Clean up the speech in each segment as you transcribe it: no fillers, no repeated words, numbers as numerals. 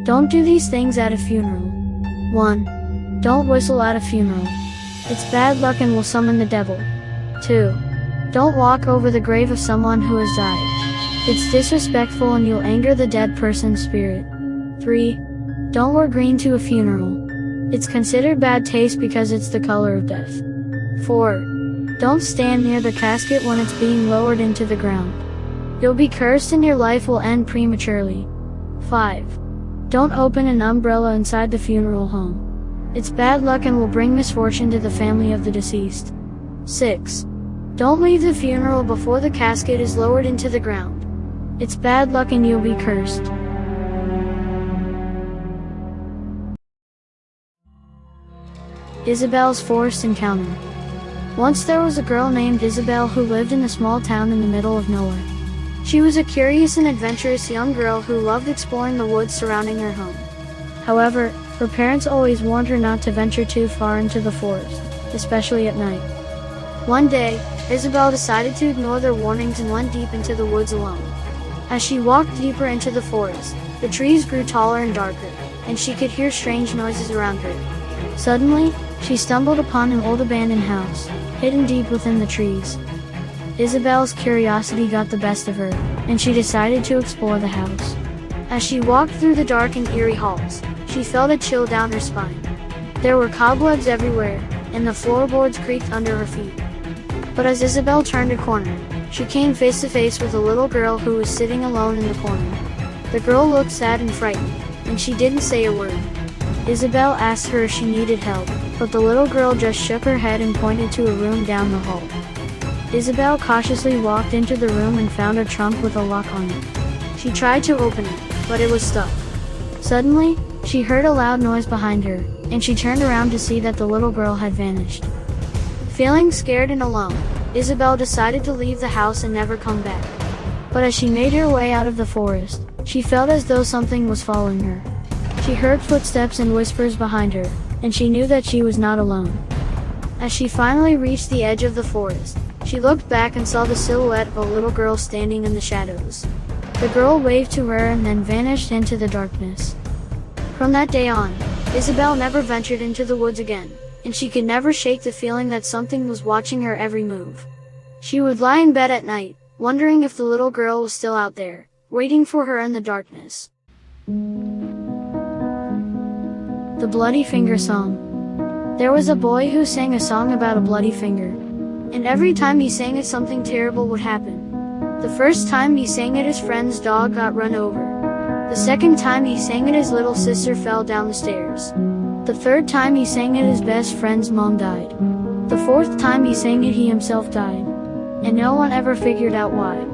Don't do these things at a funeral. 1. Don't whistle at a funeral. It's bad luck and will summon the devil. 2. Don't walk over the grave of someone who has died. It's disrespectful and you'll anger the dead person's spirit. 3. Don't wear green to a funeral. It's considered bad taste because it's the color of death. 4. Don't stand near the casket when it's being lowered into the ground. You'll be cursed and your life will end prematurely. 5. Don't open an umbrella inside the funeral home. It's bad luck and will bring misfortune to the family of the deceased. 6. Don't leave the funeral before the casket is lowered into the ground. It's bad luck and you'll be cursed. Isabel's Forest Encounter. Once there was a girl named Isabel who lived in a small town in the middle of nowhere. She was a curious and adventurous young girl who loved exploring the woods surrounding her home. However, her parents always warned her not to venture too far into the forest, especially at night. One day, Isabel decided to ignore their warnings and went deep into the woods alone. As she walked deeper into the forest, the trees grew taller and darker, and she could hear strange noises around her. Suddenly, she stumbled upon an old abandoned house, hidden deep within the trees. Isabel's curiosity got the best of her, and she decided to explore the house. As she walked through the dark and eerie halls, she felt a chill down her spine. There were cobwebs everywhere, and the floorboards creaked under her feet. But as Isabel turned a corner, she came face to face with a little girl who was sitting alone in the corner. The girl looked sad and frightened, and she didn't say a word. Isabel asked her if she needed help, but the little girl just shook her head and pointed to a room down the hall. Isabel cautiously walked into the room and found a trunk with a lock on it. She tried to open it, but it was stuck. Suddenly, she heard a loud noise behind her, and she turned around to see that the little girl had vanished. Feeling scared and alone, Isabel decided to leave the house and never come back. But as she made her way out of the forest, she felt as though something was following her. She heard footsteps and whispers behind her, and she knew that she was not alone. As she finally reached the edge of the forest, she looked back and saw the silhouette of a little girl standing in the shadows. The girl waved to her and then vanished into the darkness. From that day on, Isabel never ventured into the woods again, and she could never shake the feeling that something was watching her every move. She would lie in bed at night, wondering if the little girl was still out there, waiting for her in the darkness. The Bloody Finger Song. There was a boy who sang a song about a bloody finger. And every time he sang it, something terrible would happen. The first time he sang it, his friend's dog got run over. The second time he sang it, his little sister fell down the stairs. The third time he sang it, his best friend's mom died. The fourth time he sang it, he himself died. And no one ever figured out why.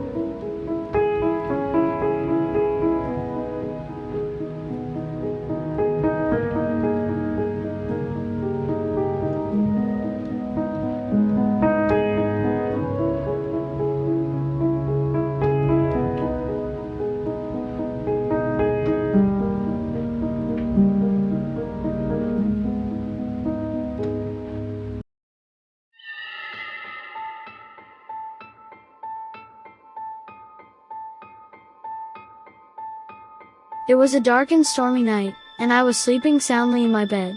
It was a dark and stormy night, and I was sleeping soundly in my bed.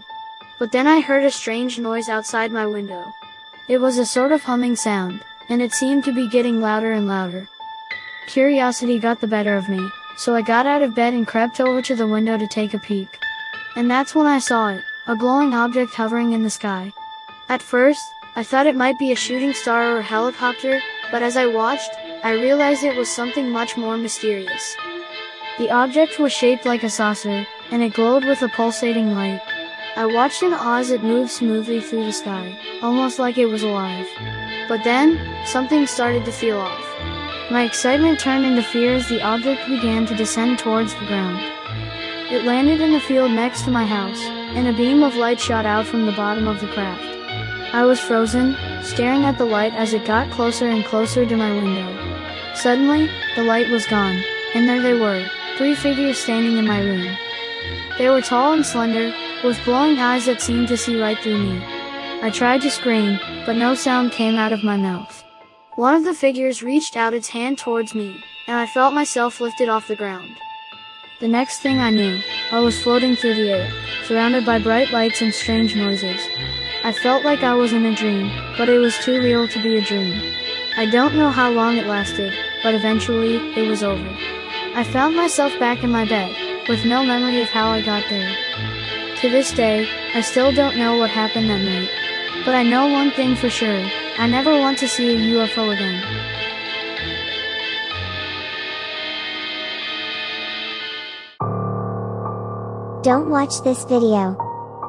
But then I heard a strange noise outside my window. It was a sort of humming sound, and it seemed to be getting louder and louder. Curiosity got the better of me, so I got out of bed and crept over to the window to take a peek. And that's when I saw it, a glowing object hovering in the sky. At first, I thought it might be a shooting star or a helicopter, but as I watched, I realized it was something much more mysterious. The object was shaped like a saucer, and it glowed with a pulsating light. I watched in awe as it moved smoothly through the sky, almost like it was alive. But then, something started to feel off. My excitement turned into fear as the object began to descend towards the ground. It landed in a field next to my house, and a beam of light shot out from the bottom of the craft. I was frozen, staring at the light as it got closer and closer to my window. Suddenly, the light was gone, and there they were. 3 figures standing in my room. They were tall and slender, with glowing eyes that seemed to see right through me. I tried to scream, but no sound came out of my mouth. One of the figures reached out its hand towards me, and I felt myself lifted off the ground. The next thing I knew, I was floating through the air, surrounded by bright lights and strange noises. I felt like I was in a dream, but it was too real to be a dream. I don't know how long it lasted, but eventually, it was over. I found myself back in my bed, with no memory of how I got there. To this day, I still don't know what happened that night. But I know one thing for sure, I never want to see a UFO again. Don't watch this video.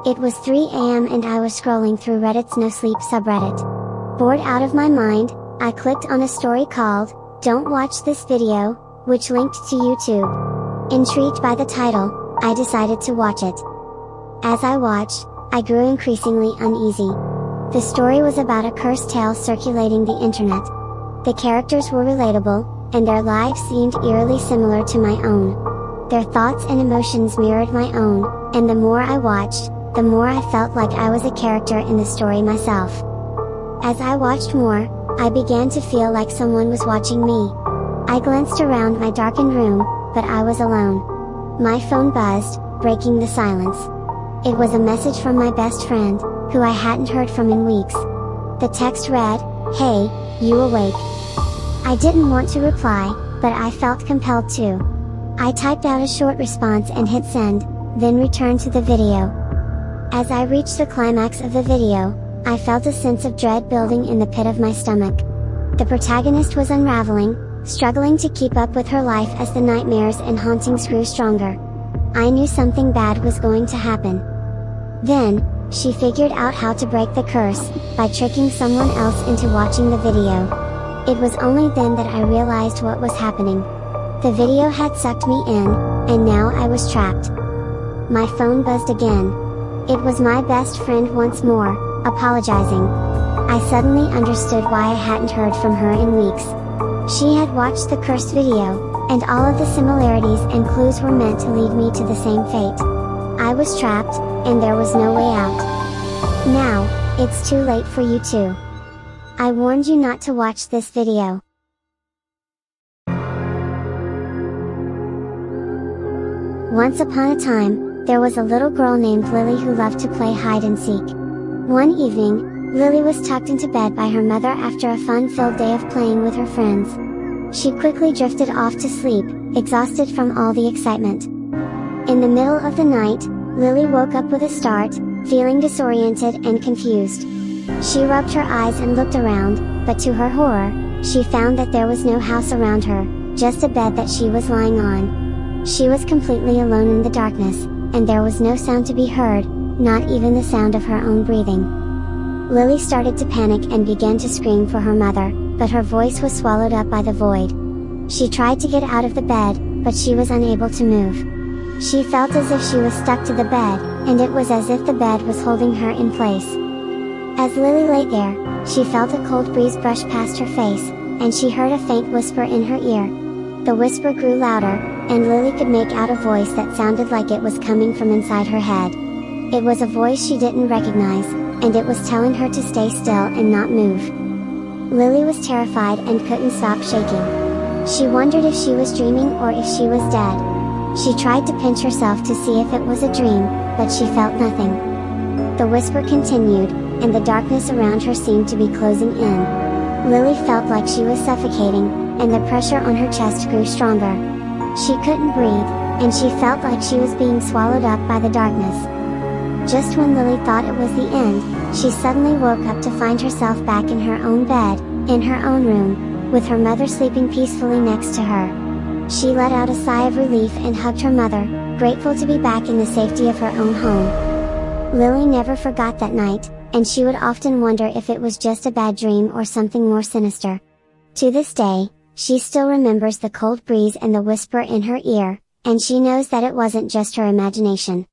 It was 3 AM and I was scrolling through Reddit's No Sleep subreddit. Bored out of my mind, I clicked on a story called, "Don't Watch This Video," which linked to YouTube. Intrigued by the title, I decided to watch it. As I watched, I grew increasingly uneasy. The story was about a cursed tale circulating the internet. The characters were relatable, and their lives seemed eerily similar to my own. Their thoughts and emotions mirrored my own, and the more I watched, the more I felt like I was a character in the story myself. As I watched more, I began to feel like someone was watching me. I glanced around my darkened room, but I was alone. My phone buzzed, breaking the silence. It was a message from my best friend, who I hadn't heard from in weeks. The text read, "Hey, you awake?" I didn't want to reply, but I felt compelled to. I typed out a short response and hit send, then returned to the video. As I reached the climax of the video, I felt a sense of dread building in the pit of my stomach. The protagonist was unraveling, struggling to keep up with her life as the nightmares and hauntings grew stronger. I knew something bad was going to happen. Then, she figured out how to break the curse, by tricking someone else into watching the video. It was only then that I realized what was happening. The video had sucked me in, and now I was trapped. My phone buzzed again. It was my best friend once more, apologizing. I suddenly understood why I hadn't heard from her in weeks. She had watched the cursed video, and all of the similarities and clues were meant to lead me to the same fate. I was trapped, and there was no way out. Now, it's too late for you too. I warned you not to watch this video. Once upon a time, there was a little girl named Lily who loved to play hide and seek. One evening, Lily was tucked into bed by her mother after a fun-filled day of playing with her friends. She quickly drifted off to sleep, exhausted from all the excitement. In the middle of the night, Lily woke up with a start, feeling disoriented and confused. She rubbed her eyes and looked around, but to her horror, she found that there was no house around her, just a bed that she was lying on. She was completely alone in the darkness, and there was no sound to be heard, not even the sound of her own breathing. Lily started to panic and began to scream for her mother, but her voice was swallowed up by the void. She tried to get out of the bed, but she was unable to move. She felt as if she was stuck to the bed, and it was as if the bed was holding her in place. As Lily lay there, she felt a cold breeze brush past her face, and she heard a faint whisper in her ear. The whisper grew louder, and Lily could make out a voice that sounded like it was coming from inside her head. It was a voice she didn't recognize, and it was telling her to stay still and not move. Lily was terrified and couldn't stop shaking. She wondered if she was dreaming or if she was dead. She tried to pinch herself to see if it was a dream, but she felt nothing. The whisper continued, and the darkness around her seemed to be closing in. Lily felt like she was suffocating, and the pressure on her chest grew stronger. She couldn't breathe, and she felt like she was being swallowed up by the darkness. Just when Lily thought it was the end, she suddenly woke up to find herself back in her own bed, in her own room, with her mother sleeping peacefully next to her. She let out a sigh of relief and hugged her mother, grateful to be back in the safety of her own home. Lily never forgot that night, and she would often wonder if it was just a bad dream or something more sinister. To this day, she still remembers the cold breeze and the whisper in her ear, and she knows that it wasn't just her imagination.